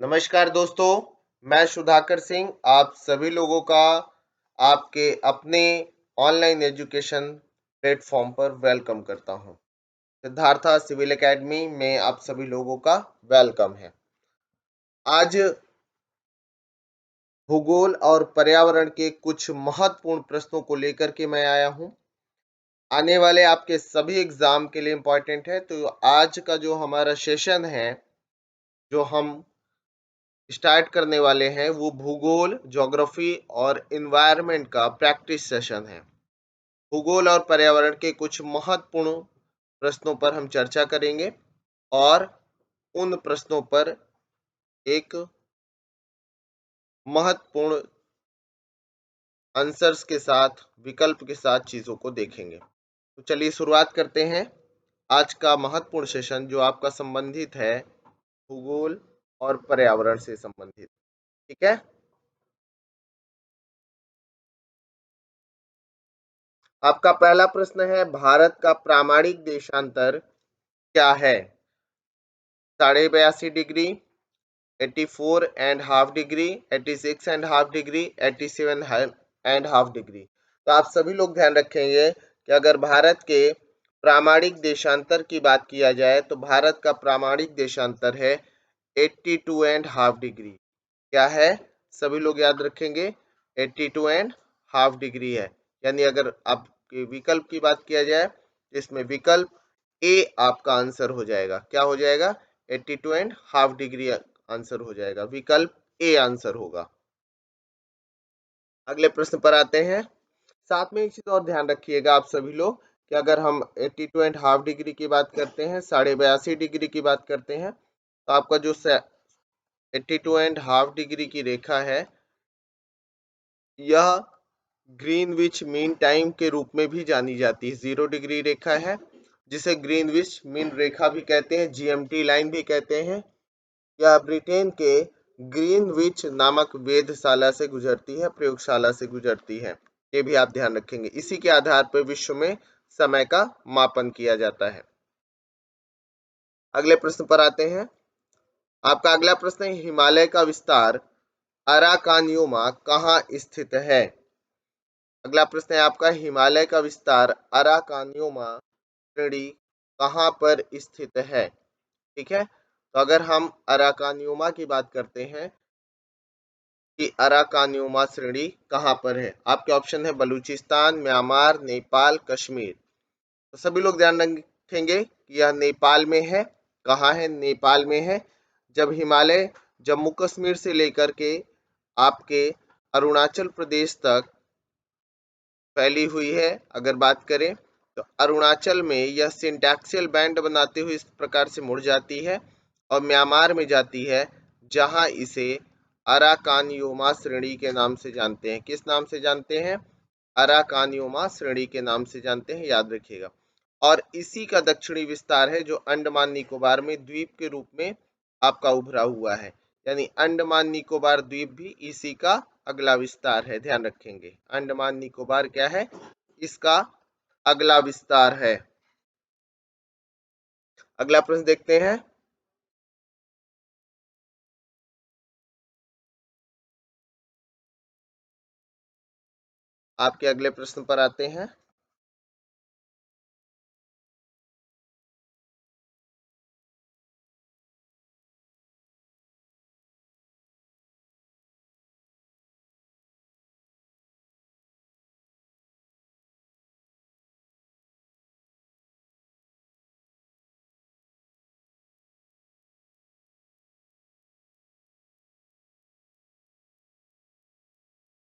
नमस्कार दोस्तों, मैं सुधाकर सिंह आप सभी लोगों का आपके अपने ऑनलाइन एजुकेशन प्लेटफॉर्म पर वेलकम करता हूं। सिद्धार्था सिविल एकेडमी में आप सभी लोगों का वेलकम है। आज भूगोल और पर्यावरण के कुछ महत्वपूर्ण प्रश्नों को लेकर के मैं आया हूं। आने वाले आपके सभी एग्जाम के लिए इम्पोर्टेंट है। तो आज का जो हमारा सेशन है, जो हम स्टार्ट करने वाले हैं, वो भूगोल, ज्योग्राफी और इन्वायरमेंट का प्रैक्टिस सेशन है। भूगोल और पर्यावरण के कुछ महत्वपूर्ण प्रश्नों पर हम चर्चा करेंगे और उन प्रश्नों पर एक महत्वपूर्ण आंसर्स के साथ, विकल्प के साथ चीजों को देखेंगे। तो चलिए शुरुआत करते हैं। आज का महत्वपूर्ण सेशन जो आपका संबंधित है भूगोल और पर्यावरण से संबंधित, ठीक है। आपका पहला प्रश्न है, भारत का प्रामाणिक देशांतर क्या है? 82.5 डिग्री, 84.5 डिग्री, 86.5 डिग्री, 87.5 डिग्री। तो आप सभी लोग ध्यान रखेंगे कि अगर भारत के प्रामाणिक देशांतर की बात किया जाए तो भारत का प्रामाणिक देशांतर है 82.5 डिग्री। क्या है? सभी लोग याद रखेंगे, 82.5 डिग्री है। यानी अगर आपके विकल्प की बात किया जाए तो इसमें विकल्प ए आपका आंसर हो जाएगा। क्या हो जाएगा? 82.5 डिग्री आंसर हो जाएगा। विकल्प ए आंसर होगा। अगले प्रश्न पर आते हैं। साथ में एक चीज और ध्यान रखिएगा आप सभी लोग कि अगर हम 82.5 डिग्री की बात करते हैं, 82.5 डिग्री की बात करते हैं, तो आपका जो 82.5 डिग्री की रेखा है, यह ग्रीनविच मीन टाइम के रूप में भी जानी जाती है। 0 डिग्री रेखा है जिसे ग्रीनविच मीन रेखा भी कहते हैं, जीएमटी लाइन भी कहते हैं। यह ब्रिटेन के ग्रीनविच नामक वेधशाला से गुजरती है, प्रयोगशाला से गुजरती है। ये भी आप ध्यान रखेंगे। इसी के आधार पर विश्व में समय का मापन किया जाता है। अगले प्रश्न पर आते हैं। आपका अगला प्रश्न है, हिमालय का विस्तार अराकानियोमा कहाँ स्थित है? अगला प्रश्न है आपका, हिमालय का विस्तार अराकानियोमा श्रेणी कहाँ पर स्थित है? ठीक है। तो अगर हम अराकानियोमा की बात करते हैं कि अराकानियोमा श्रेणी कहाँ पर है, आपके ऑप्शन है बलूचिस्तान, म्यांमार, नेपाल, कश्मीर। तो सभी लोग ध्यान रखेंगे कि यह नेपाल में है। कहाँ है? नेपाल में है। जब हिमालय जम्मू कश्मीर से लेकर के आपके अरुणाचल प्रदेश तक फैली हुई है, अगर बात करें तो अरुणाचल में यह सिंटैक्सियल बैंड बनाते हुए इस प्रकार से मुड़ जाती है और म्यांमार में जाती है, जहां इसे अराकानियोमा श्रेणी के नाम से जानते हैं। किस नाम से जानते हैं? अराकानियोमा श्रेणी के नाम से जानते हैं, याद रखिएगा। और इसी का दक्षिणी विस्तार है जो अंडमान निकोबार में द्वीप के रूप में आपका उभरा हुआ है। यानी अंडमान निकोबार द्वीप भी इसी का अगला विस्तार है। ध्यान रखेंगे, अंडमान निकोबार क्या है? इसका अगला विस्तार है। अगला प्रश्न देखते हैं। आपके अगले प्रश्न पर आते हैं।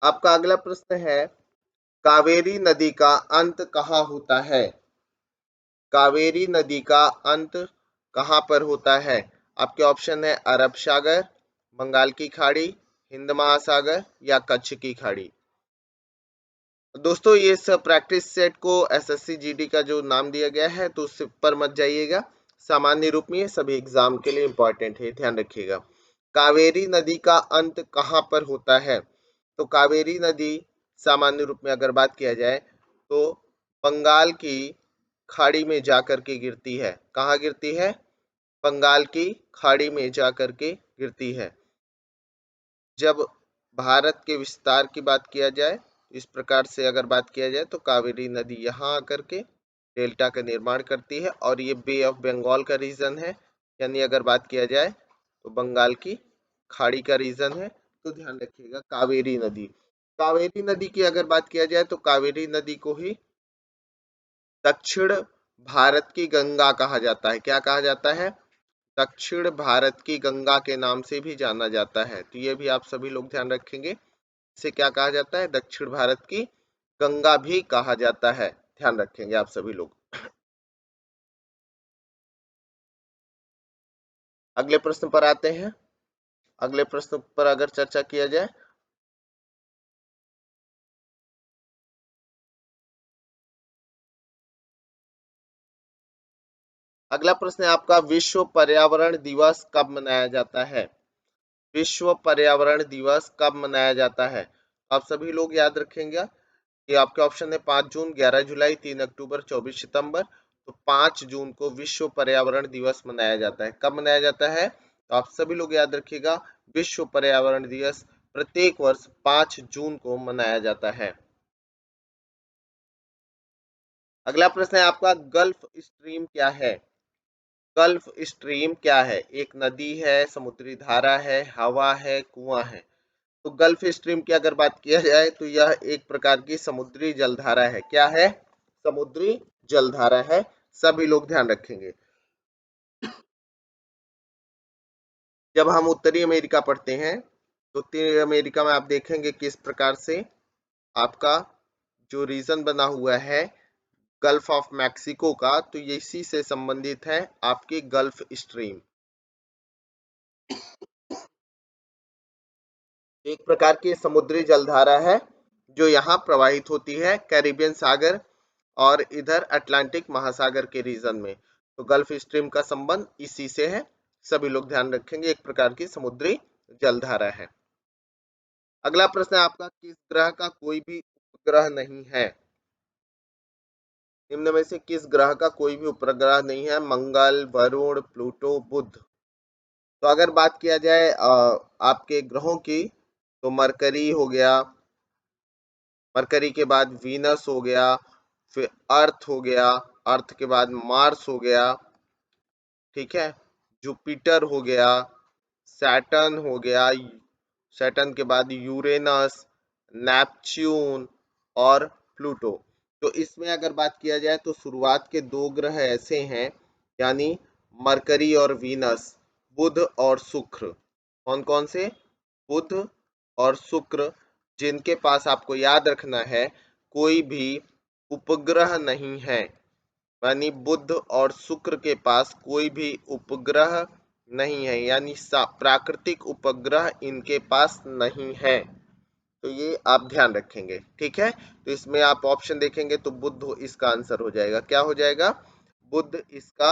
आपका अगला प्रश्न है, कावेरी नदी का अंत कहाँ होता है? कावेरी नदी का अंत कहाँ पर होता है? आपके ऑप्शन है अरब सागर, बंगाल की खाड़ी, हिंद महासागर या कच्छ की खाड़ी। दोस्तों, ये सब प्रैक्टिस सेट को एसएससी जीडी का जो नाम दिया गया है, तो उस पर मत जाइएगा। सामान्य रूप में ये सभी एग्जाम के लिए इंपॉर्टेंट है, ध्यान रखिएगा। कावेरी नदी का अंत कहाँ पर होता है? तो कावेरी नदी सामान्य रूप में अगर बात किया जाए तो बंगाल की खाड़ी में जाकर के गिरती है। कहाँ गिरती है? बंगाल की खाड़ी में जा करके गिरती है। जब भारत के विस्तार की बात किया जाए, इस प्रकार से अगर बात किया जाए तो कावेरी नदी यहाँ आकर के डेल्टा का निर्माण करती है और ये बे ऑफ बंगाल का रीजन है, यानी अगर बात किया जाए तो बंगाल की खाड़ी का रीजन है। तो ध्यान रखिएगा कावेरी नदी। कावेरी नदी की अगर बात किया जाए तो कावेरी नदी को ही दक्षिण भारत की गंगा कहा जाता है। क्या कहा जाता है? दक्षिण भारत की गंगा के नाम से भी जाना जाता है। तो ये भी आप सभी लोग ध्यान रखेंगे, इसे क्या कहा जाता है? दक्षिण भारत की गंगा भी कहा जाता है। ध्यान रखेंगे आप सभी लोग। अगले प्रश्न पर आते हैं। अगले प्रश्न पर अगर चर्चा किया जाए, अगला प्रश्न है आपका, विश्व पर्यावरण दिवस कब मनाया जाता है? विश्व पर्यावरण दिवस कब मनाया जाता है? आप सभी लोग याद रखेंगे, ये आपके ऑप्शन है 5 जून, 11 जुलाई, 3 अक्टूबर, 24 सितंबर। तो 5 जून को विश्व पर्यावरण दिवस मनाया जाता है। कब मनाया जाता है? तो आप सभी लोग याद रखिएगा, विश्व पर्यावरण दिवस प्रत्येक वर्ष 5 जून को मनाया जाता है। अगला प्रश्न है आपका, गल्फ स्ट्रीम क्या है? गल्फ स्ट्रीम क्या है? एक नदी है, समुद्री धारा है, हवा है, कुआं है। तो गल्फ स्ट्रीम की अगर बात किया जाए तो यह एक प्रकार की समुद्री जलधारा है। क्या है? समुद्री जलधारा है। सभी लोग ध्यान रखेंगे। जब हम उत्तरी अमेरिका पढ़ते हैं तो उत्तरी अमेरिका में आप देखेंगे किस प्रकार से आपका जो रीजन बना हुआ है गल्फ ऑफ मैक्सिको का, तो ये इसी से संबंधित है आपकी गल्फ स्ट्रीम। एक प्रकार की समुद्री जलधारा है जो यहाँ प्रवाहित होती है कैरिबियन सागर और इधर अटलांटिक महासागर के रीजन में। तो गल्फ स्ट्रीम का संबंध इसी से है। सभी लोग ध्यान रखेंगे, एक प्रकार की समुद्री जलधारा है। अगला प्रश्न है आपका, किस ग्रह का कोई भी उपग्रह नहीं है? निम्न में से किस ग्रह का कोई भी उपग्रह नहीं है? मंगल, वरुण, प्लूटो, बुध। तो अगर बात किया जाए आपके ग्रहों की, तो मरकरी हो गया, मरकरी के बाद वीनस हो गया, फिर अर्थ हो गया, अर्थ के बाद मार्स हो गया, ठीक है, जुपिटर हो गया, सैटर्न हो गया, सैटर्न के बाद यूरेनस, नेपच्यून और प्लूटो। तो इसमें अगर बात किया जाए तो शुरुआत के 2 ग्रह ऐसे हैं, यानी मरकरी और वीनस, बुध और शुक्र। कौन कौन से? बुध और शुक्र, जिनके पास आपको याद रखना है कोई भी उपग्रह नहीं है, यानी बुध और शुक्र के पास कोई भी उपग्रह नहीं है, यानी प्राकृतिक उपग्रह इनके पास नहीं है। तो ये आप ध्यान रखेंगे, ठीक है। तो इसमें आप ऑप्शन देखेंगे तो बुध इसका आंसर हो जाएगा। क्या हो जाएगा? बुध इसका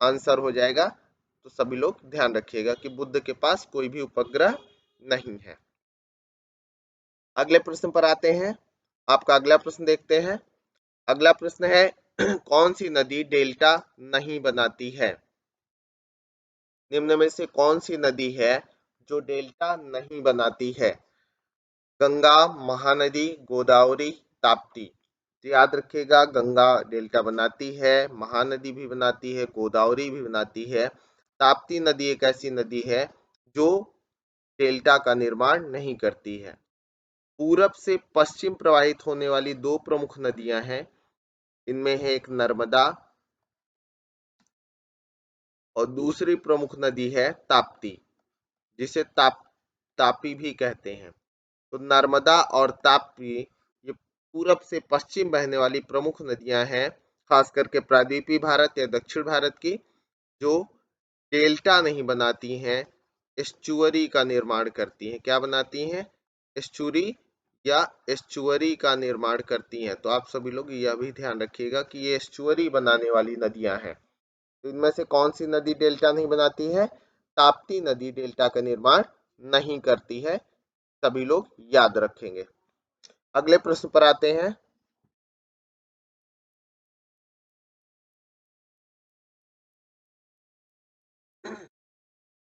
आंसर हो जाएगा। तो सभी लोग ध्यान रखिएगा कि बुध के पास कोई भी उपग्रह नहीं है। अगले प्रश्न पर आते हैं। आपका अगला प्रश्न देखते हैं। अगला प्रश्न है कौन सी नदी डेल्टा नहीं बनाती है? निम्न में से कौन सी नदी है जो डेल्टा नहीं बनाती है? गंगा, महानदी, गोदावरी, ताप्ती। तो याद रखिएगा, गंगा डेल्टा बनाती है, महानदी भी बनाती है, गोदावरी भी बनाती है। ताप्ती नदी एक ऐसी नदी है जो डेल्टा का निर्माण नहीं करती है। पूरब से पश्चिम प्रवाहित होने वाली 2 प्रमुख नदियां हैं। इनमें है एक नर्मदा और दूसरी प्रमुख नदी है ताप्ती, जिसे तापी भी कहते हैं। तो नर्मदा और तापी ये पूरब से पश्चिम बहने वाली प्रमुख नदियां हैं, खास करके प्रायद्वीपीय भारत या दक्षिण भारत की, जो डेल्टा नहीं बनाती हैं, एस्चुअरी का निर्माण करती हैं। क्या बनाती हैं? एस्चुरी या एस्चुअरी का निर्माण करती हैं। तो आप सभी लोग यह भी ध्यान रखिएगा कि ये एस्चुअरी बनाने वाली नदियां हैं। तो इनमें से कौन सी नदी डेल्टा नहीं बनाती है? ताप्ती नदी डेल्टा का निर्माण नहीं करती है। सभी लोग याद रखेंगे। अगले प्रश्न पर आते हैं।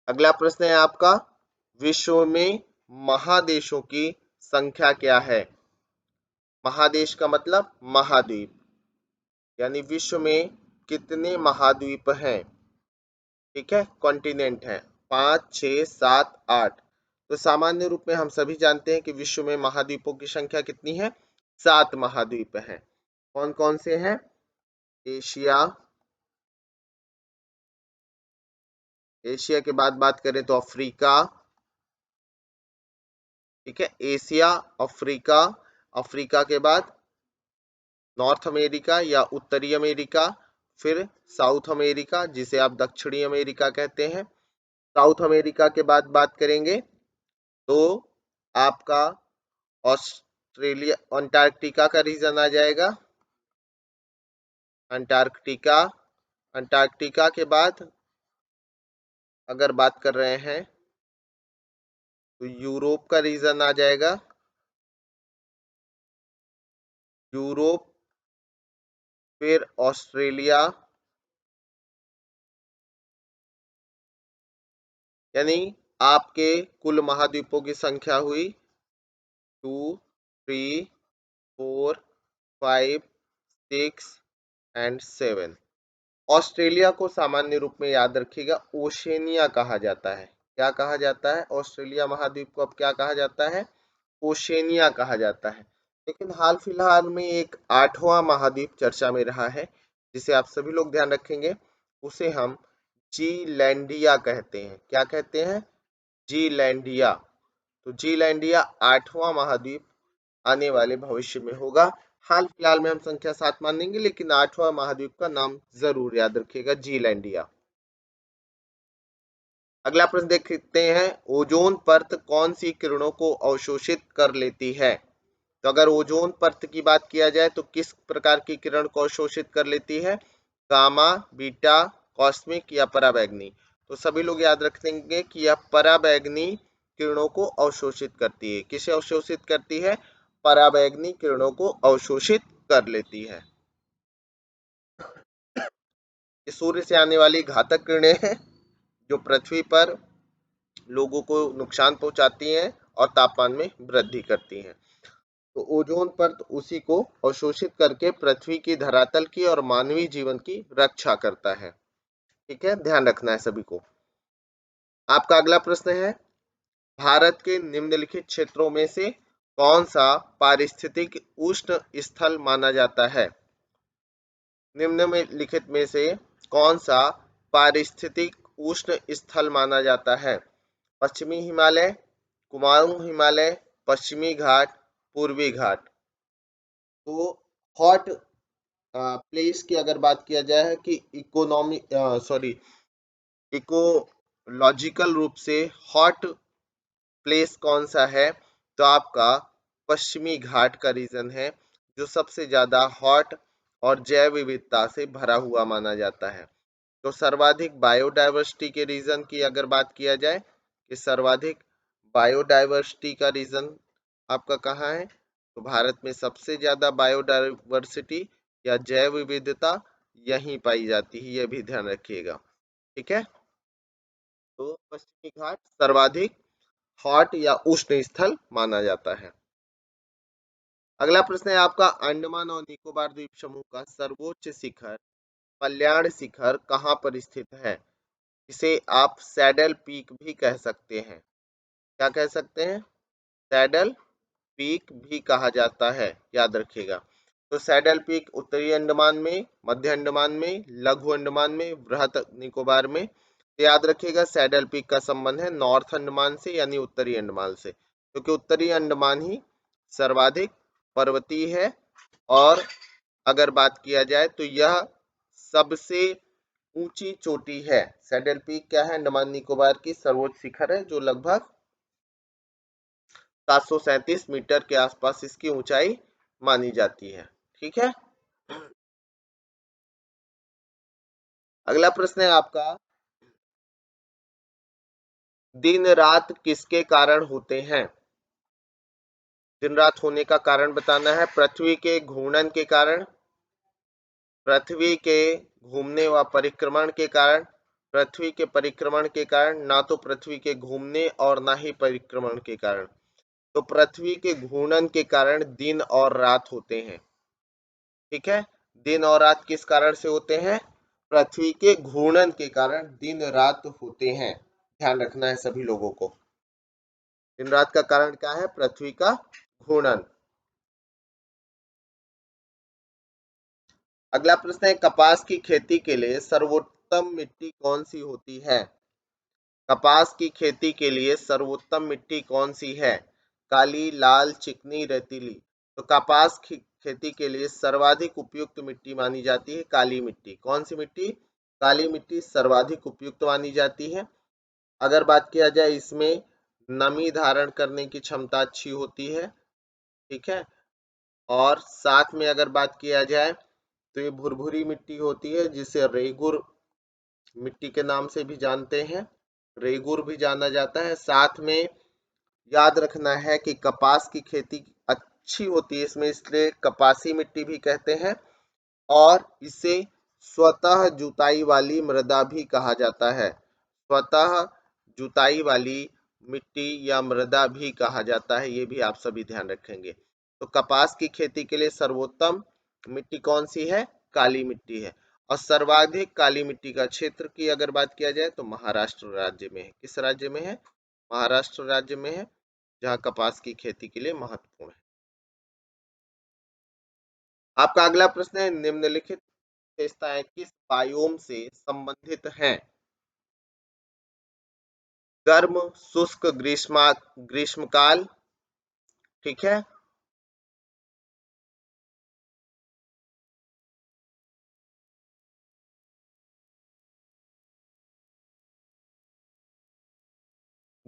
अगला प्रश्न है आपका, विश्व में महादेशों की संख्या क्या है? महादेश का मतलब महाद्वीप, यानी विश्व में कितने महाद्वीप हैं? ठीक है, कॉन्टिनेंट है 5, 6, 7, 8। तो सामान्य रूप में हम सभी जानते हैं कि विश्व में महाद्वीपों की संख्या कितनी है? 7 महाद्वीप हैं। कौन कौन से हैं? एशिया, एशिया के बाद बात करें तो अफ्रीका, ठीक है, एशिया, अफ्रीका, अफ्रीका के बाद नॉर्थ अमेरिका या उत्तरी अमेरिका, फिर साउथ अमेरिका जिसे आप दक्षिणी अमेरिका कहते हैं। साउथ अमेरिका के बाद बात करेंगे तो आपका ऑस्ट्रेलिया, अंटार्कटिका का रीजन आ जाएगा, अंटार्कटिका। अंटार्कटिका के बाद अगर बात कर रहे हैं तो यूरोप का रीजन आ जाएगा, यूरोप, फिर ऑस्ट्रेलिया, यानी आपके कुल महाद्वीपों की संख्या हुई 2, 3, 4, 5, 6 एंड 7। ऑस्ट्रेलिया को सामान्य रूप में याद रखिएगा ओशेनिया कहा जाता है। क्या कहा जाता है? ऑस्ट्रेलिया महाद्वीप को अब क्या कहा जाता है? ओशेनिया कहा जाता है। लेकिन हाल फिलहाल में एक 8वां महाद्वीप चर्चा में रहा है, जिसे आप सभी लोग ध्यान रखेंगे, उसे हम जीलैंडिया कहते हैं। क्या कहते हैं? जीलैंडिया। तो जीलैंडिया 8वां महाद्वीप आने वाले भविष्य में होगा। हाल फिलहाल में हम संख्या 7 मानेंगे, लेकिन 8वां महाद्वीप का नाम जरूर याद रखिएगा, जीलैंडिया। अगला प्रश्न देखते हैं, ओजोन परत कौन सी किरणों को अवशोषित कर लेती है? तो अगर ओजोन परत की बात किया जाए तो किस प्रकार की किरण को अवशोषित कर लेती है? गामा, बीटा, कॉस्मिक या पराबैंगनी? तो सभी लोग याद रखेंगे कि यह पराबैंगनी किरणों को अवशोषित करती है। किसे अवशोषित करती है? पराबैंगनी किरणों को अवशोषित कर लेती है। ये सूर्य से आने वाली घातक किरणें हैं जो पृथ्वी पर लोगों को नुकसान पहुंचाती हैं और तापमान में वृद्धि करती हैं। तो ओजोन परत उसी को अवशोषित करके पृथ्वी की धरातल की और मानवीय जीवन की रक्षा करता है। ठीक है, ध्यान रखना है सभी को। आपका अगला प्रश्न है, भारत के निम्नलिखित क्षेत्रों में से कौन सा पारिस्थितिक उष्ण स्थल माना जाता है? निम्नलिखित में से कौन सा पारिस्थितिक उष्ण स्थल माना जाता है? पश्चिमी हिमालय, कुमाऊं हिमालय, पश्चिमी घाट, पूर्वी घाट? तो हॉट प्लेस की अगर बात किया जाए कि इकोलॉजिकल रूप से हॉट प्लेस कौन सा है, तो आपका पश्चिमी घाट का रीजन है, जो सबसे ज्यादा हॉट और जैव विविधता से भरा हुआ माना जाता है। तो सर्वाधिक बायोडायवर्सिटी के रीजन की अगर बात किया जाए कि सर्वाधिक बायोडायवर्सिटी का रीजन आपका कहाँ है, तो भारत में सबसे ज्यादा बायोडायवर्सिटी या जैव विविधता यहीं पाई जाती है, यह भी ध्यान रखिएगा। ठीक है, तो पश्चिमी घाट सर्वाधिक हॉट या उष्ण स्थल माना जाता है। अगला प्रश्न है आपका, अंडमान और निकोबार द्वीप समूह का सर्वोच्च शिखर कल्याण शिखर कहाँ पर स्थित है? इसे आप सैडल पीक भी कह सकते हैं। क्या कह सकते हैं? सैडल पीक भी कहा जाता है, याद रखिएगा। तो सैडल पीक उत्तरी अंडमान में, मध्य अंडमान में, लघु अंडमान में, बृहद निकोबार में। याद रखिएगा सैडल पीक का संबंध है नॉर्थ अंडमान से यानी उत्तरी अंडमान से, क्योंकि उत्तरी अंडमान ही सर्वाधिक पर्वतीय है। और अगर बात किया जाए तो यह सबसे ऊंची चोटी है। सैडल पीक क्या है? अंडमान निकोबार की सर्वोच्च शिखर है, जो लगभग 737 मीटर के आसपास इसकी ऊंचाई मानी जाती है। ठीक है, अगला प्रश्न है आपका, दिन रात किसके कारण होते हैं? दिन रात होने का कारण बताना है। पृथ्वी के घूर्णन के कारण, पृथ्वी के घूमने व परिक्रमण के कारण, पृथ्वी के परिक्रमण के कारण, ना तो पृथ्वी के घूमने और ना ही परिक्रमण के कारण। तो पृथ्वी के घूर्णन के कारण दिन और रात होते हैं। ठीक है, दिन और रात किस कारण से होते हैं? पृथ्वी के घूर्णन के कारण दिन रात होते हैं। ध्यान रखना है सभी लोगों को। दिन रात का कारण क्या है? पृथ्वी का घूर्णन। अगला प्रश्न है, कपास की खेती के लिए सर्वोत्तम मिट्टी कौन सी होती है? कपास की खेती के लिए सर्वोत्तम मिट्टी कौन सी है? काली, लाल, चिकनी, रेतीली। तो कपास की खेती के लिए सर्वाधिक उपयुक्त मिट्टी मानी जाती है काली मिट्टी। कौन सी मिट्टी? काली मिट्टी सर्वाधिक उपयुक्त मानी जाती है। अगर बात किया जाए, इसमें नमी धारण करने की क्षमता अच्छी होती है। ठीक है, और साथ में अगर बात किया जाए तो ये भुरभुरी मिट्टी होती है, जिसे रेगुर मिट्टी के नाम से भी जानते हैं, रेगुर भी जाना जाता है। साथ में याद रखना है कि कपास की खेती अच्छी होती है इसमें, इसलिए कपासी मिट्टी भी कहते हैं, और इसे स्वतः जुताई वाली मृदा भी कहा जाता है। स्वतः जुताई वाली मिट्टी या मृदा भी कहा जाता है, ये भी आप सभी ध्यान रखेंगे। तो कपास की खेती के लिए सर्वोत्तम मिट्टी कौन सी है? काली मिट्टी है। और सर्वाधिक काली मिट्टी का क्षेत्र की अगर बात किया जाए तो महाराष्ट्र राज्य में है। किस राज्य में है? महाराष्ट्र राज्य में है, जहां कपास की खेती के लिए महत्वपूर्ण है। आपका अगला प्रश्न है, निम्नलिखित विशेषताएं किस बायोम से संबंधित हैं? गर्म शुष्क ग्रीष्मकाल। ठीक है,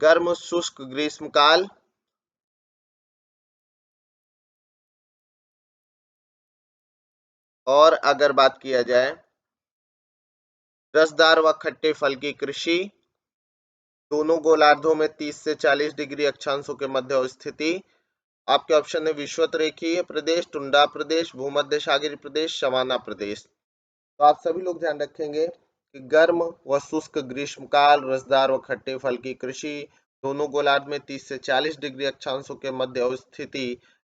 गर्म शुष्क ग्रीष्मकाल। और अगर बात किया जाए रसदार व खट्टे फल की कृषि, दोनों गोलार्धों में 30 से 40 डिग्री अक्षांशों के मध्य स्थिति। आपके ऑप्शन है विषुवत रेखीय प्रदेश, टुंड्रा प्रदेश, भूमध्य सागरीय प्रदेश, सवाना प्रदेश। तो आप सभी लोग ध्यान रखेंगे कि गर्म व शुष्क ग्रीष्मकाल, रसदार व खट्टे फल की कृषि, दोनों गोलार्ध में 30 से 40 डिग्री अक्षांशों के मध्य अवस्थिति,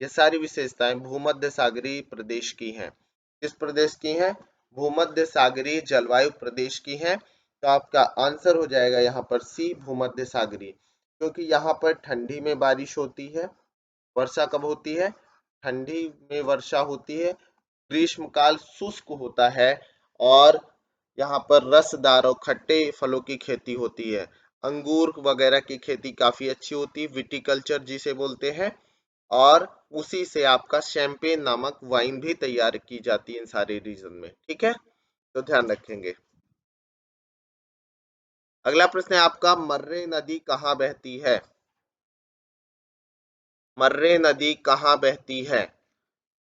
ये सारी विशेषताएं भूमध्य सागरीय प्रदेश की हैं। किस प्रदेश की हैं? भूमध्य सागरीय जलवायु प्रदेश की हैं। तो आपका आंसर हो जाएगा यहाँ पर सी, भूमध्य सागरीय, क्योंकि यहाँ पर ठंडी में बारिश होती है। वर्षा कब होती है? ठंडी में वर्षा होती है। ग्रीष्मकाल शुष्क होता है, और यहाँ पर रसदार और खट्टे फलों की खेती होती है। अंगूर वगैरह की खेती काफी अच्छी होती है, विटिकल्चर जिसे बोलते हैं, और उसी से आपका शैंपेन नामक वाइन भी तैयार की जाती है इन सारे रीजन में। ठीक है, तो ध्यान रखेंगे। अगला प्रश्न है आपका, मर्रे नदी कहाँ बहती है? मर्रे नदी कहाँ बहती है?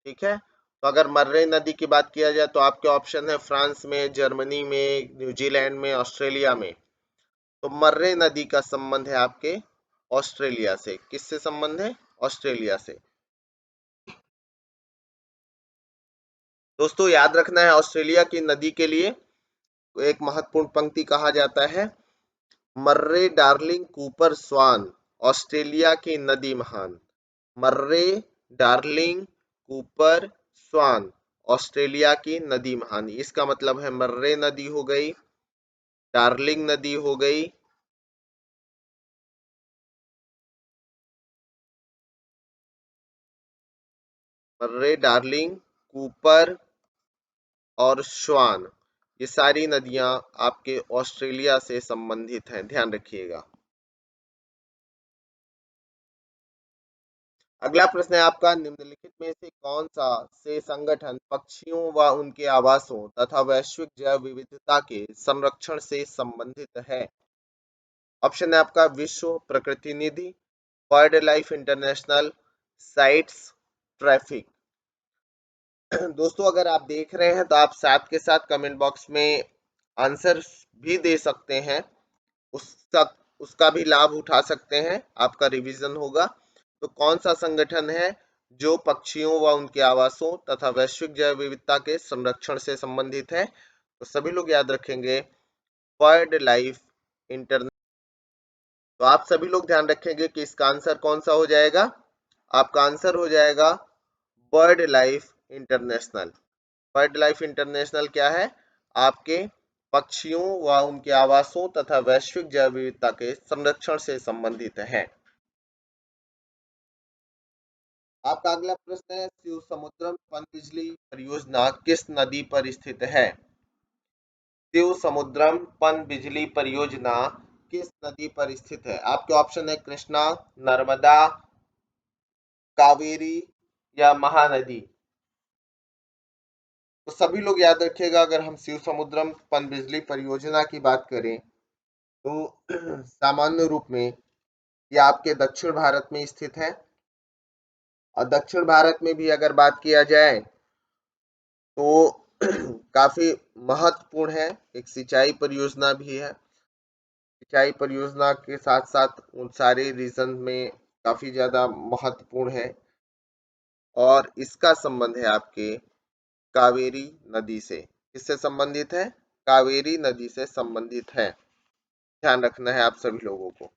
ठीक है, तो अगर मर्रे नदी की बात किया जाए तो आपके ऑप्शन है फ्रांस में, जर्मनी में, न्यूजीलैंड में, ऑस्ट्रेलिया में। तो मर्रे नदी का संबंध है आपके ऑस्ट्रेलिया से। किससे संबंध है? ऑस्ट्रेलिया से। दोस्तों याद रखना है, ऑस्ट्रेलिया की नदी के लिए एक महत्वपूर्ण पंक्ति कहा जाता है, मर्रे डार्लिंग कूपर स्वान, ऑस्ट्रेलिया की नदी महान। मर्रे डार्लिंग कूपर स्वान, ऑस्ट्रेलिया की नदी महान। इसका मतलब है मर्रे नदी हो गई, डार्लिंग नदी हो गई, मर्रे डार्लिंग कूपर और स्वान, ये सारी नदियां आपके ऑस्ट्रेलिया से संबंधित हैं। ध्यान रखिएगा। अगला प्रश्न है आपका, निम्नलिखित में से कौन सा से संगठन पक्षियों व उनके आवासों तथा वैश्विक जैव विविधता के संरक्षण से संबंधित है? ऑप्शन है आपका विश्व प्रकृति निधि, wild life international, sites, traffic. दोस्तों अगर आप देख रहे हैं तो आप साथ के साथ कमेंट बॉक्स में आंसर भी दे सकते हैं, उसका उसका भी लाभ उठा सकते हैं, आपका रिवीजन होगा। तो कौन सा संगठन है जो पक्षियों व उनके आवासों तथा वैश्विक जैव विविधता के संरक्षण से संबंधित है? तो सभी लोग याद रखेंगे, वाइल्ड लाइफ इंटरनेशनल। तो आप सभी लोग ध्यान रखेंगे कि इसका आंसर कौन सा हो जाएगा। आपका आंसर हो जाएगा bird life international. Bird life international क्या है? आपके पक्षियों व उनके आवासों तथा वैश्विक जैव विविधता के संरक्षण से संबंधित है। आपका अगला प्रश्न है, शिव समुद्रम पनबिजली परियोजना किस नदी पर स्थित है? शिव समुद्रम पनबिजली परियोजना किस नदी पर स्थित है? आपके ऑप्शन है कृष्णा, नर्मदा, कावेरी या महानदी। तो सभी लोग याद रखिएगा, अगर हम शिव समुद्रम पनबिजली परियोजना की बात करें तो सामान्य रूप में यह आपके दक्षिण भारत में स्थित है। और दक्षिण भारत में भी अगर बात किया जाए तो काफी महत्वपूर्ण है, एक सिंचाई परियोजना भी है। सिंचाई परियोजना के साथ साथ उन सारे रीजन में काफी ज्यादा महत्वपूर्ण है और इसका संबंध है आपके कावेरी नदी से। किससे संबंधित है? कावेरी नदी से संबंधित है। ध्यान रखना है आप सभी लोगों को।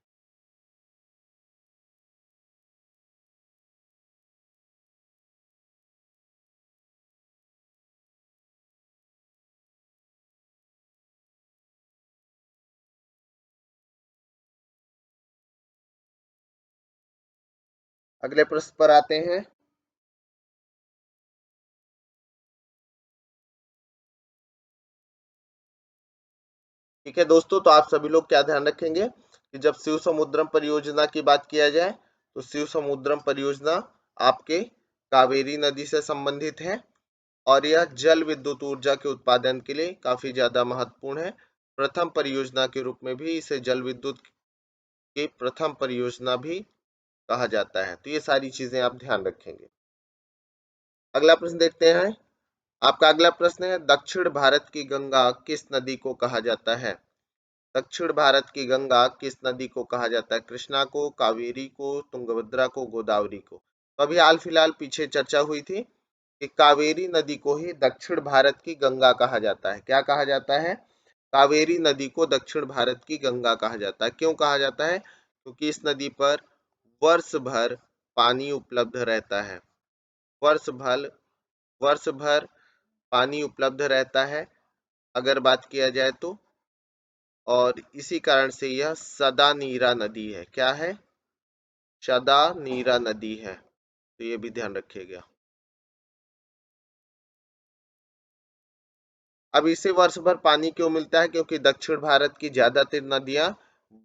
अगले प्रश्न पर आते हैं। ठीक है दोस्तों, तो आप सभी लोग क्या ध्यान रखेंगे कि जब शिव समुद्रम परियोजना की बात किया जाए तो शिव समुद्रम परियोजना आपके कावेरी नदी से संबंधित है और यह जल विद्युत ऊर्जा के उत्पादन के लिए काफी ज्यादा महत्वपूर्ण है। प्रथम परियोजना के रूप में भी इसे जल विद्युत की प्रथम परियोजना भी कहा जाता है। तो ये सारी चीजें आप ध्यान रखेंगे। अगला प्रश्न देखते हैं। आपका अगला प्रश्न है, दक्षिण भारत की गंगा किस नदी को कहा जाता है? दक्षिण भारत की गंगा किस नदी को कहा जाता है? कृष्णा को, कावेरी को, तुंगभद्रा को, गोदावरी को? तो अभी हाल फिलहाल पीछे चर्चा हुई थी कि कावेरी नदी को ही दक्षिण भारत की गंगा कहा जाता है। क्या कहा जाता है? कावेरी नदी को दक्षिण भारत की गंगा कहा जाता है। क्यों कहा जाता है? क्योंकि इस नदी पर वर्ष भर पानी उपलब्ध रहता है। वर्ष भर वर्ष भर पानी उपलब्ध रहता है अगर बात किया जाए तो। और इसी कारण से यह सदा नीरा नदी है। क्या है? सदा नीरा नदी है। तो ये भी ध्यान रखिएगा। अब इसे वर्ष भर पानी क्यों मिलता है? क्योंकि दक्षिण भारत की ज्यादातर नदियां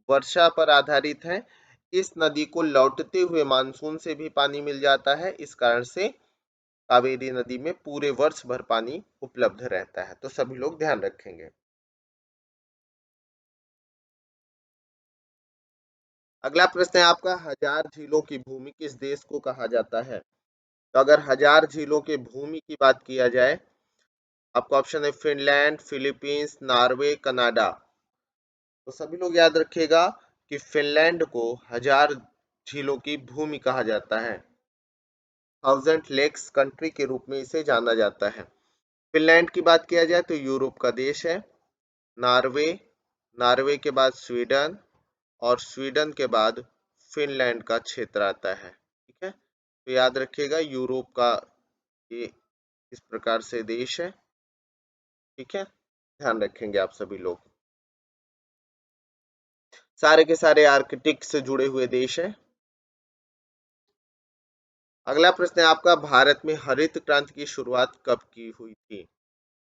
वर्षा पर आधारित हैं। इस नदी को लौटते हुए मानसून से भी पानी मिल जाता है। इस कारण से कावेरी नदी में पूरे वर्ष भर पानी उपलब्ध रहता है। तो सभी लोग ध्यान रखेंगे। अगला प्रश्न है आपका, हजार झीलों की भूमि किस देश को कहा जाता है? तो अगर हजार झीलों के भूमि की बात किया जाए, आपका ऑप्शन है फिनलैंड, फिलीपींस, नॉर्वे, कनाडा। तो सभी लोग याद रखिएगा कि फिनलैंड को हजार झीलों की भूमि कहा जाता है। थाउजेंड लेक्स कंट्री के रूप में इसे जाना जाता है। फिनलैंड की बात किया जाए तो यूरोप का देश है। नॉर्वे, नॉर्वे के बाद स्वीडन और स्वीडन के बाद फिनलैंड का क्षेत्र आता है। ठीक है, तो याद रखिएगा यूरोप का ये इस प्रकार से देश है। ठीक है, ध्यान रखेंगे आप सभी लोग। सारे के सारे आर्कटिक से जुड़े हुए देश हैं। अगला प्रश्न है आपका, भारत में हरित क्रांति की शुरुआत कब की हुई थी?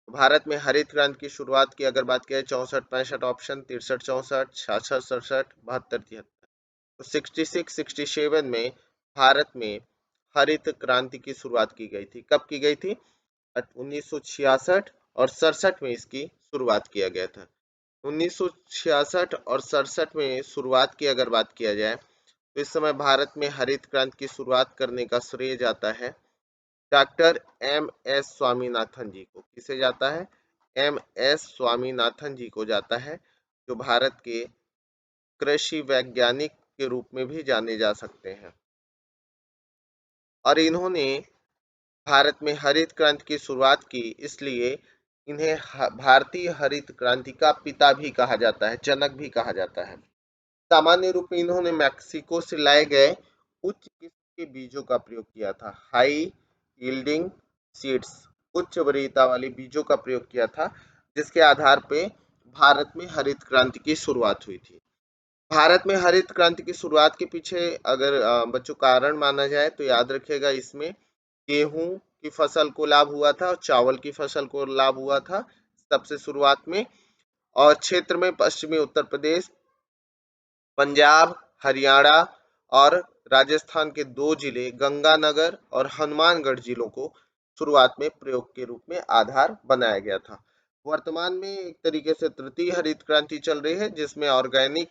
भारत में हरित क्रांति की शुरुआत की अगर बात की 64-65 ऑप्शन, 63-64, 66-67, 72-73। तो 66-67 में भारत में हरित क्रांति की शुरुआत की गई थी। कब की गई थी? 1966 और 67 में इसकी शुरुआत किया गया था। 1966 और 67 में शुरुआत की अगर बात किया जाए तो इस समय भारत में हरित क्रांति की शुरुआत करने का श्रेय जाता है डॉक्टर एम एस स्वामीनाथन जी को। किसे जाता है? एम एस स्वामीनाथन जी को जाता है, जो भारत के कृषि वैज्ञानिक के रूप में भी जाने जा सकते हैं। और इन्होंने भारत में हरित क्रांति की शुरुआत की इसलिए इन्हें भारतीय हरित क्रांति का पिता भी कहा जाता है, जनक भी कहा जाता है। सामान्य रूप में इन्होंने मैक्सिको से लाए गए उच्च किस्म के बीजों का प्रयोग किया था। हाई यील्डिंग सीड्स, उच्च वरीयता वाले बीजों का प्रयोग किया था, जिसके आधार पे भारत में हरित क्रांति की शुरुआत हुई थी। भारत में हरित क्रांति की शुरुआत के पीछे अगर बच्चों कारण माना जाए तो याद रखिएगा, इसमें गेहूं की फसल को लाभ हुआ था और चावल की फसल को लाभ हुआ था सबसे शुरुआत में। और क्षेत्र में पश्चिमी उत्तर प्रदेश, पंजाब, हरियाणा और राजस्थान के 2 जिले गंगानगर और हनुमानगढ़ जिलों को शुरुआत में प्रयोग के रूप में आधार बनाया गया था। वर्तमान में एक तरीके से तृतीय हरित क्रांति चल रही है, जिसमें ऑर्गेनिक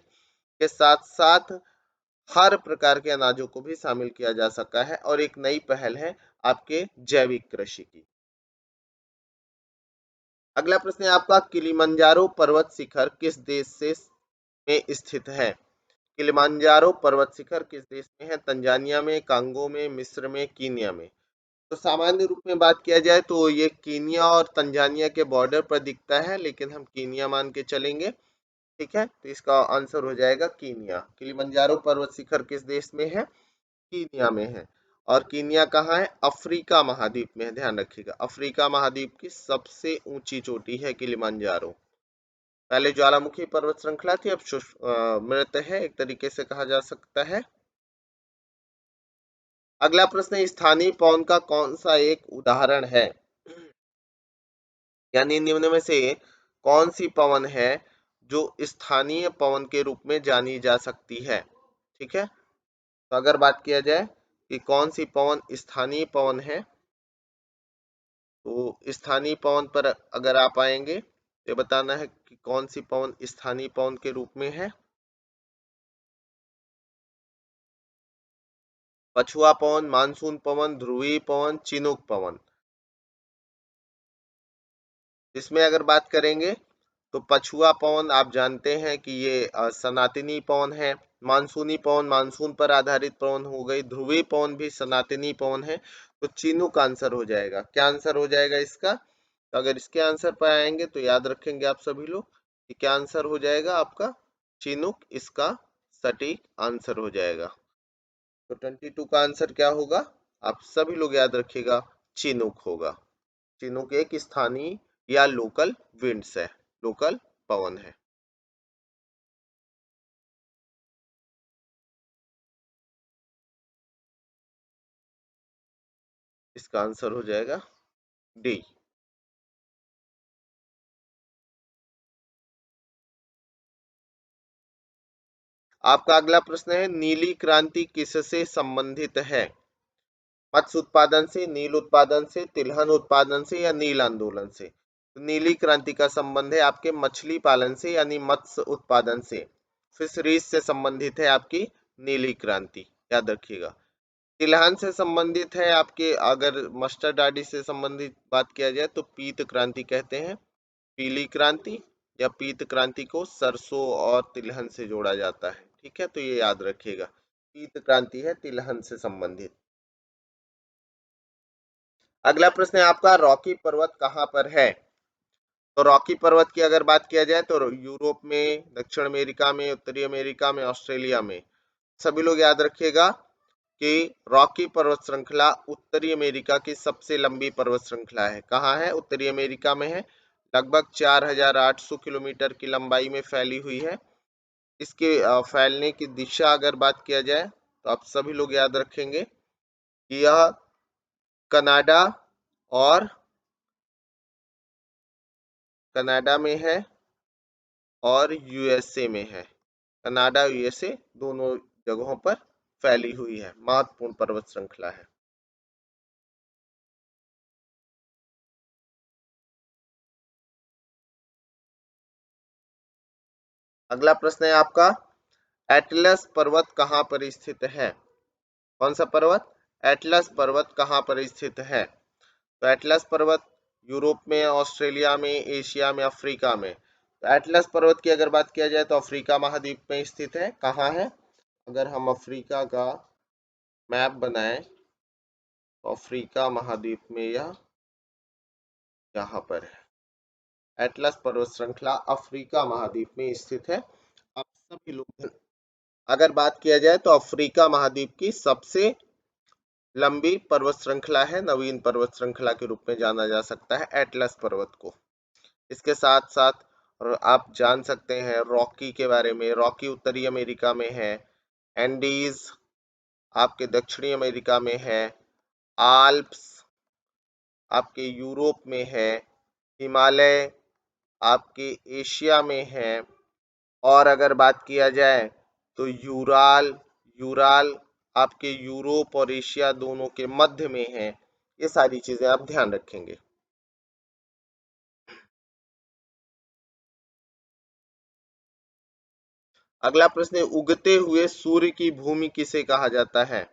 के साथ साथ हर प्रकार के अनाजों को भी शामिल किया जा सका है, और एक नई पहल है आपके जैविक कृषि की। अगला प्रश्न है आपका, किलिमंजारो पर्वत शिखर किस देश से में स्थित है? किलिमंजारो पर्वत शिखर किस देश में है? तंजानिया में, कांगो में, मिस्र में, कीनिया में। तो सामान्य रूप में बात किया जाए तो ये कीनिया और तंजानिया के बॉर्डर पर दिखता है, लेकिन हम कीनिया मान के चलेंगे। ठीक है, तो इसका आंसर हो जाएगा कीनिया। किलिमंजारो पर्वत शिखर किस देश में है? कीनिया में है। और कीनिया कहाँ है? अफ्रीका महाद्वीप में है, ध्यान रखिएगा। अफ्रीका महाद्वीप की सबसे ऊंची चोटी है किलिमंजारो। पहले ज्वालामुखी पर्वत श्रृंखला थी, अब मृत है, एक तरीके से कहा जा सकता है। अगला प्रश्न, स्थानीय पवन का कौन सा एक उदाहरण है? यानी निम्न में से कौन सी पवन है जो स्थानीय पवन के रूप में जानी जा सकती है? ठीक है, तो अगर बात किया जाए कि कौन सी पवन स्थानीय पवन है, तो स्थानीय पवन पर अगर आप आएंगे तो ये बताना है कि कौन सी पवन स्थानीय पवन के रूप में है। पछुआ पवन, मानसून पवन, ध्रुवीय पवन, चिनूक पवन। इसमें अगर बात करेंगे तो पछुआ पवन आप जानते हैं कि ये सनातनी पवन है। मानसूनी पवन मानसून पर आधारित पवन हो गई। ध्रुवीय पवन भी सनातनी पवन है। तो चिनूक आंसर हो जाएगा। क्या आंसर हो जाएगा इसका? तो अगर इसके आंसर पर आएंगे तो याद रखेंगे आप सभी लोग कि क्या आंसर हो जाएगा आपका? चिनूक इसका सटीक आंसर हो जाएगा। तो 22 का आंसर क्या होगा? आप सभी लोग याद रखिएगा, चिनूक होगा। चिनूक एक स्थानीय या लोकल विंड्स है, लोकल पवन है। इसका आंसर हो जाएगा डी। आपका अगला प्रश्न है, नीली क्रांति किससे संबंधित है? मत्स्य उत्पादन से, नील उत्पादन से, तिलहन उत्पादन से या नील आंदोलन से? तो नीली क्रांति का संबंध है आपके मछली पालन से, यानी मत्स्य उत्पादन से। फिशरीज से संबंधित है आपकी नीली क्रांति, याद रखिएगा। तिलहन से संबंधित है आपके, अगर मस्टर्ड आदि से संबंधित बात किया जाए तो पीत क्रांति कहते हैं। पीली क्रांति या पीत क्रांति को सरसों और तिलहन से जोड़ा जाता है। ठीक है, तो ये याद रखिएगा, पीत क्रांति है तिलहन से संबंधित। अगला प्रश्न है आपका, रॉकी पर्वत कहाँ पर है? तो रॉकी पर्वत की अगर बात किया जाए तो यूरोप में, दक्षिण अमेरिका में, उत्तरी अमेरिका में, ऑस्ट्रेलिया में। सभी लोग याद रखिएगा कि रॉकी पर्वत श्रृंखला उत्तरी अमेरिका की सबसे लंबी पर्वत श्रृंखला है। कहाँ है? उत्तरी अमेरिका में है। लगभग 4800 किलोमीटर की लंबाई में फैली हुई है। इसके फैलने की दिशा अगर बात किया जाए तो आप सभी लोग याद रखेंगे कि यह कनाडा और कनाडा में है और यूएसए में है। कनाडा यूएसए दोनों जगहों पर फैली हुई है, महत्वपूर्ण पर्वत श्रृंखला है। अगला प्रश्न है आपका, एटलस पर्वत कहाँ पर स्थित है? कौन सा पर्वत? एटलस पर्वत कहाँ पर स्थित है? तो एटलस पर्वत यूरोप में, ऑस्ट्रेलिया में, एशिया में, अफ्रीका में। तो एटलस पर्वत की अगर बात किया जाए तो अफ्रीका महाद्वीप में स्थित है। कहाँ है? अगर हम अफ्रीका का मैप बनाएं तो अफ्रीका महाद्वीप में यह यहाँ पर है। एटलस पर्वत श्रृंखला अफ्रीका महाद्वीप में स्थित है। आप सभी लोग, अगर बात किया जाए तो अफ्रीका महाद्वीप की सबसे लंबी पर्वत श्रृंखला है, नवीन पर्वत श्रृंखला के रूप में जाना जा सकता है एटलस पर्वत को। इसके साथ साथ और आप जान सकते हैं रॉकी के बारे में। रॉकी उत्तरी अमेरिका में है, एंडीज आपके दक्षिणी अमेरिका में है, आल्प्स आपके यूरोप में है, हिमालय आपके एशिया में है, और अगर बात किया जाए तो यूराल यूराल आपके यूरोप और एशिया दोनों के मध्य में है। ये सारी चीजें आप ध्यान रखेंगे। अगला प्रश्न है, उगते हुए सूर्य की भूमि किसे कहा जाता है?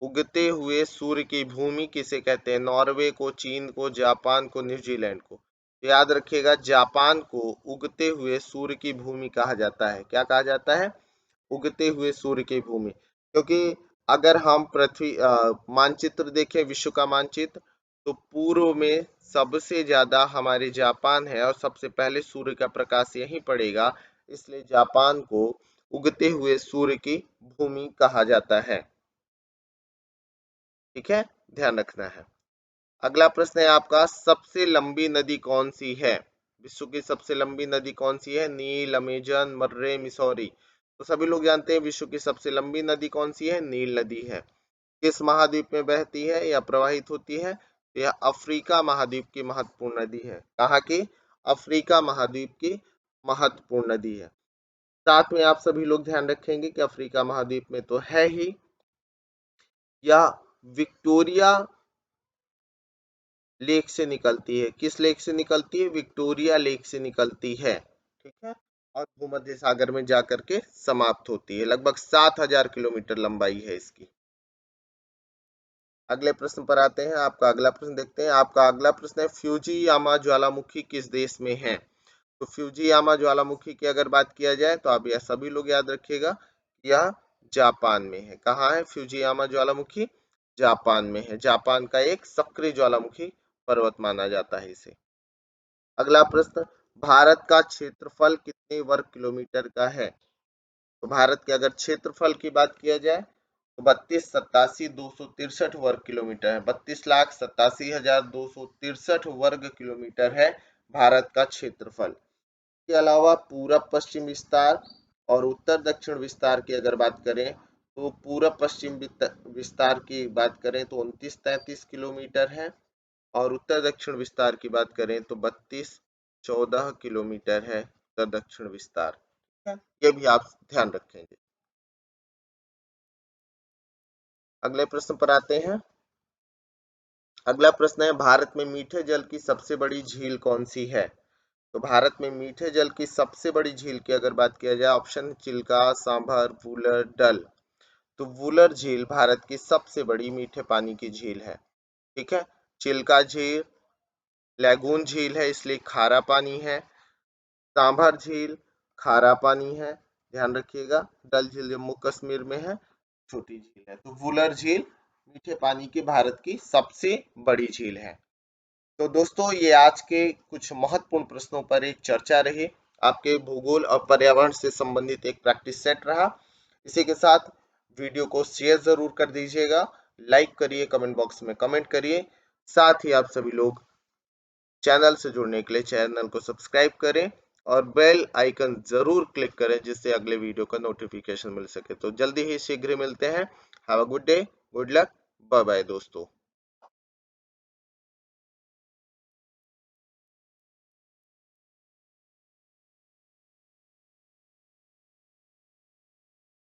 उगते हुए सूर्य की भूमि किसे कहते हैं? नॉर्वे को, चीन को, जापान को, न्यूजीलैंड को? तो याद रखिएगा, जापान को उगते हुए सूर्य की भूमि कहा जाता है। क्या कहा जाता है? उगते हुए सूर्य की भूमि। क्योंकि अगर हम पृथ्वी मानचित्र देखें, विश्व का मानचित्र, तो पूर्व में सबसे ज्यादा हमारे जापान है और सबसे पहले सूर्य का प्रकाश यहीं पड़ेगा, इसलिए जापान को उगते हुए सूर्य की भूमि कहा जाता है। ठीक है, ध्यान रखना है। अगला प्रश्न है आपका, सबसे लंबी नदी कौन सी है? विश्व की सबसे लंबी नदी कौन सी है? नील, अमेजन, मर्रे, मिसौरी? तो सभी लोग जानते हैं विश्व की सबसे लंबी नदी कौन सी है? नील नदी है। किस महाद्वीप में बहती है या प्रवाहित होती है? तो यह अफ्रीका महाद्वीप की महत्वपूर्ण नदी है। कहाँ की? अफ्रीका महाद्वीप की महत्वपूर्ण नदी है। साथ में आप सभी लोग ध्यान रखेंगे कि अफ्रीका महाद्वीप में तो है ही, यह विक्टोरिया लेक से निकलती है। किस लेक से निकलती है? विक्टोरिया लेक से निकलती है। ठीक है, और भूमध्य सागर में जाकर के समाप्त होती है। लगभग 7000 किलोमीटर लंबाई है इसकी। अगले प्रश्न पर आते हैं। आपका अगला प्रश्न देखते हैं। आपका अगला प्रश्न है, फ्यूजीयामा ज्वालामुखी किस देश में है? तो फ्यूजीयामा ज्वालामुखी की अगर बात किया जाए तो आप यह सभी लोग याद रखिएगा, यह जापान में है। कहाँ है फ्यूजीयामा ज्वालामुखी? जापान में है। जापान का एक सक्रिय ज्वालामुखी पर्वत माना जाता है इसे। अगला प्रश्न, भारत का क्षेत्रफल कितने वर्ग किलोमीटर का है? तो भारत के अगर क्षेत्रफल की बात किया जाए तो 32,87,263 वर्ग किलोमीटर है। 32,87,263 वर्ग किलोमीटर है भारत का क्षेत्रफल। के अलावा पूरब पश्चिम विस्तार और उत्तर दक्षिण विस्तार की अगर बात करें तो पूरब पश्चिम विस्तार की बात करें तो 29-33 किलोमीटर है, और उत्तर दक्षिण विस्तार की बात करें तो 32-14 किलोमीटर है उत्तर दक्षिण विस्तार। ये भी आप ध्यान रखेंगे। अगले प्रश्न पर आते हैं। अगला प्रश्न है, भारत में मीठे जल की सबसे बड़ी झील कौन सी है? तो भारत में मीठे जल की सबसे बड़ी झील की अगर बात किया जाए, ऑप्शन चिल्का, सांभर, वूलर, डल। तो वूलर झील भारत की सबसे बड़ी मीठे पानी की झील है। ठीक है, चिल्का झील लैगून झील है इसलिए खारा पानी है, सांभर झील खारा पानी है, ध्यान रखिएगा। डल झील जम्मू कश्मीर में है, छोटी झील है। तो वूलर झील मीठे पानी की भारत की सबसे बड़ी झील है। तो दोस्तों, ये आज के कुछ महत्वपूर्ण प्रश्नों पर एक चर्चा रही। आपके भूगोल और पर्यावरण से संबंधित एक प्रैक्टिस सेट रहा। इसी के साथ वीडियो को शेयर जरूर कर दीजिएगा, लाइक करिए, कमेंट बॉक्स में कमेंट करिए। साथ ही आप सभी लोग चैनल से जुड़ने के लिए चैनल को सब्सक्राइब करें और बेल आइकन जरूर क्लिक करें, जिससे अगले वीडियो का नोटिफिकेशन मिल सके। तो जल्दी ही शीघ्र मिलते हैं। Have a good day, good luck, bye bye दोस्तों।